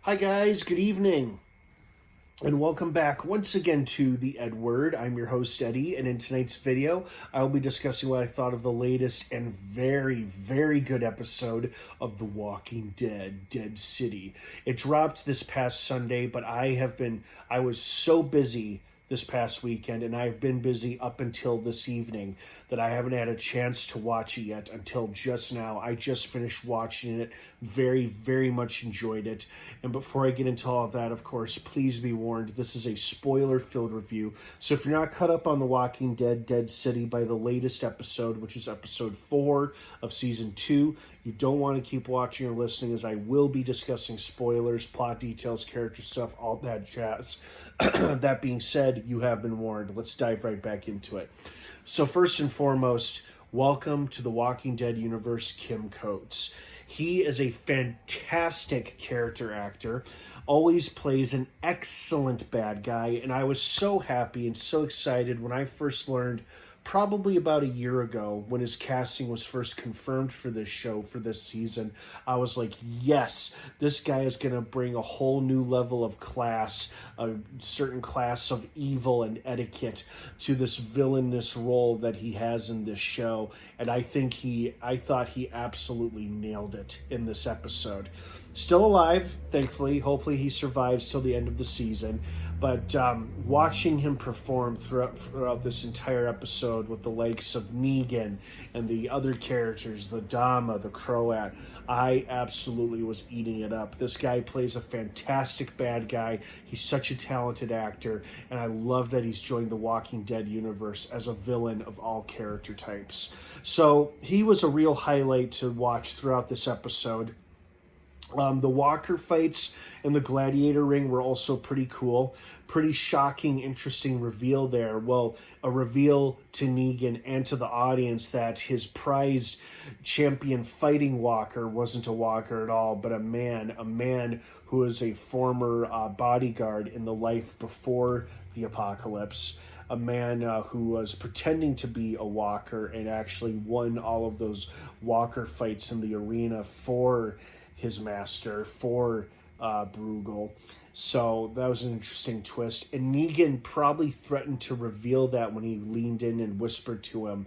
Hi guys, good evening, and welcome back once again to the EdWord. I'm your host Eddie, and in tonight's video, I will be discussing what I thought of the latest and very, very good episode of The Walking Dead, Dead City. It dropped this past Sunday, but I was so busy this past weekend, and I've been busy up until this evening that I haven't had a chance to watch it yet until just now. I just finished watching it. Very, very much enjoyed it. And before I get into all of that, of course, please be warned, this is a spoiler-filled review. So if you're not caught up on The Walking Dead, Dead City by the latest episode, which is episode 4 of season 2, you don't want to keep watching or listening, as I will be discussing spoilers, plot details, character stuff, all that jazz. That being said, you have been warned. Let's dive right back into it. So first and foremost, welcome to the Walking Dead universe, Kim Coates. He is a fantastic character actor, always plays an excellent bad guy, and I was so happy and so excited when I first learned, probably about a year ago, when his casting was first confirmed for this show, for this season. I was like, yes, this guy is going to bring a whole new level of class, a certain class of evil and etiquette to this villainous role that he has in this show. And I thought he absolutely nailed it in this episode. Still alive, thankfully. Hopefully he survives till the end of the season. But watching him perform throughout this entire episode with the likes of Negan and the other characters, the Dama, the Croat, I absolutely was eating it up. This guy plays a fantastic bad guy. He's such a talented actor, and I love that he's joined the Walking Dead universe as a villain of all character types. So he was a real highlight to watch throughout this episode. The Walker fights in the Gladiator ring were also pretty cool. Pretty shocking, interesting reveal there. Well, a reveal to Negan and to the audience that his prized champion fighting Walker wasn't a Walker at all, but a man who is a former bodyguard in the life before the apocalypse. A man who was pretending to be a Walker and actually won all of those Walker fights in the arena for his master, for Bruegel. So that was an interesting twist. And Negan probably threatened to reveal that when he leaned in and whispered to him,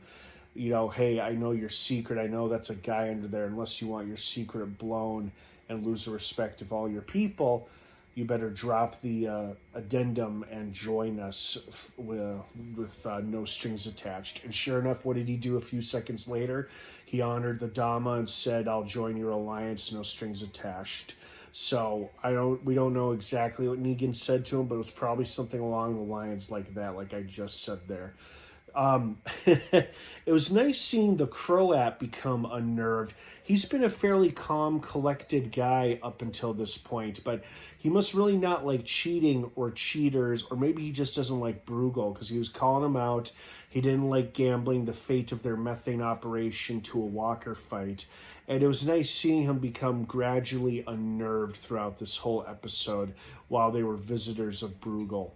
you know, hey, I know your secret. I know that's a guy under there. Unless you want your secret blown and lose the respect of all your people, you better drop the addendum and join us with no strings attached. And sure enough, what did he do a few seconds later? He honored the Dama and said, I'll join your alliance, no strings attached. So we don't know exactly what Negan said to him, but it was probably something along the lines like that, like I just said there. It was nice seeing the Croat become unnerved. He's been a fairly calm, collected guy up until this point, but he must really not like cheating or cheaters, or maybe he just doesn't like Bruegel, because he was calling him out. He didn't like gambling the fate of their methane operation to a Walker fight. And it was nice seeing him become gradually unnerved throughout this whole episode while they were visitors of Bruegel.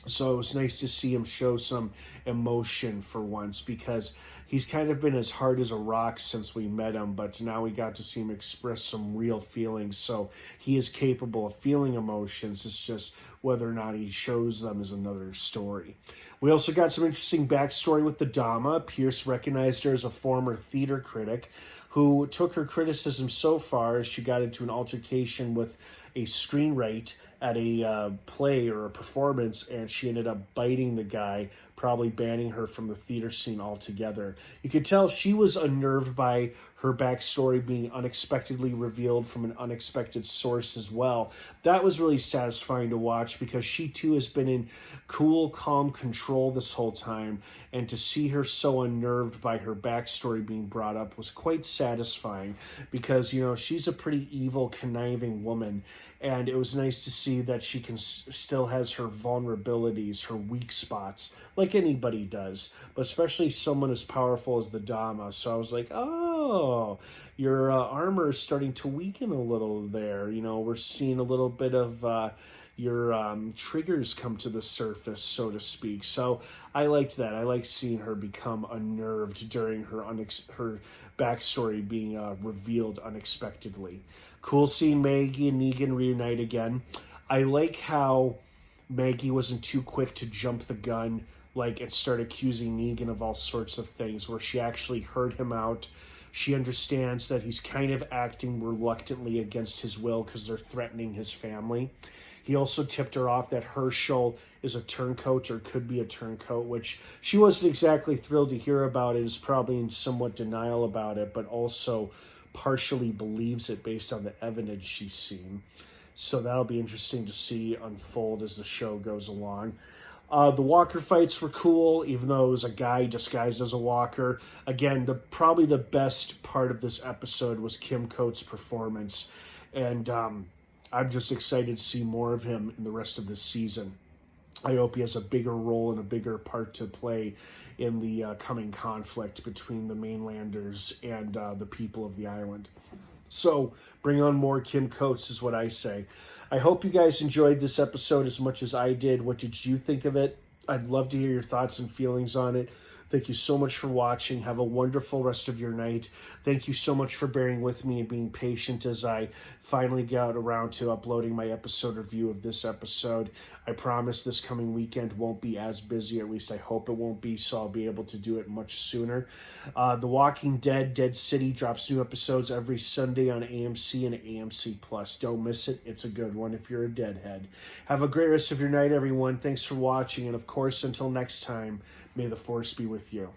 So it was nice to see him show some emotion for once, because he's kind of been as hard as a rock since we met him, but now we got to see him express some real feelings. So he is capable of feeling emotions. It's just whether or not he shows them is another story. We also got some interesting backstory with the Dama. Pierce recognized her as a former theater critic who took her criticism so far as she got into an altercation with a screenwriter at a play or a performance, and she ended up biting the guy, probably banning her from the theater scene altogether. You could tell she was unnerved by her backstory being unexpectedly revealed from an unexpected source as well. That was really satisfying to watch, because she too has been in cool, calm control this whole time, and to see her so unnerved by her backstory being brought up was quite satisfying, because, you know, she's a pretty evil, conniving woman, and it was nice to see that she still has her vulnerabilities, her weak spots, like anybody does, but especially someone as powerful as the Dama. So I was like, oh, your armor is starting to weaken a little there. You know, we're seeing a little bit of your triggers come to the surface, so to speak. So I liked that. I liked seeing her become unnerved during her backstory being revealed unexpectedly. Cool seeing Maggie and Negan reunite again. I like how Maggie wasn't too quick to jump the gun, and start accusing Negan of all sorts of things, where she actually heard him out. She understands that he's kind of acting reluctantly against his will because they're threatening his family. He also tipped her off that Herschel is a turncoat or could be a turncoat, which she wasn't exactly thrilled to hear about. It is probably in somewhat denial about it, but also partially believes it based on the evidence she's seen. So that'll be interesting to see unfold as the show goes along. The walker fights were cool, even though it was a guy disguised as a walker. Again, probably the best part of this episode was Kim Coates' performance. And I'm just excited to see more of him in the rest of this season. I hope he has a bigger role and a bigger part to play in the coming conflict between the mainlanders and the people of the island. So bring on more Kim Coates is what I say. I hope you guys enjoyed this episode as much as I did. What did you think of it? I'd love to hear your thoughts and feelings on it. Thank you so much for watching. Have a wonderful rest of your night. Thank you so much for bearing with me and being patient as I finally got around to uploading my episode review of this episode. I promise this coming weekend won't be as busy, at least I hope it won't be, so I'll be able to do it much sooner. The Walking Dead, Dead City drops new episodes every Sunday on AMC and AMC Plus. Don't miss it. It's a good one if you're a deadhead. Have a great rest of your night, everyone. Thanks for watching, and of course, until next time, may the Force be with you.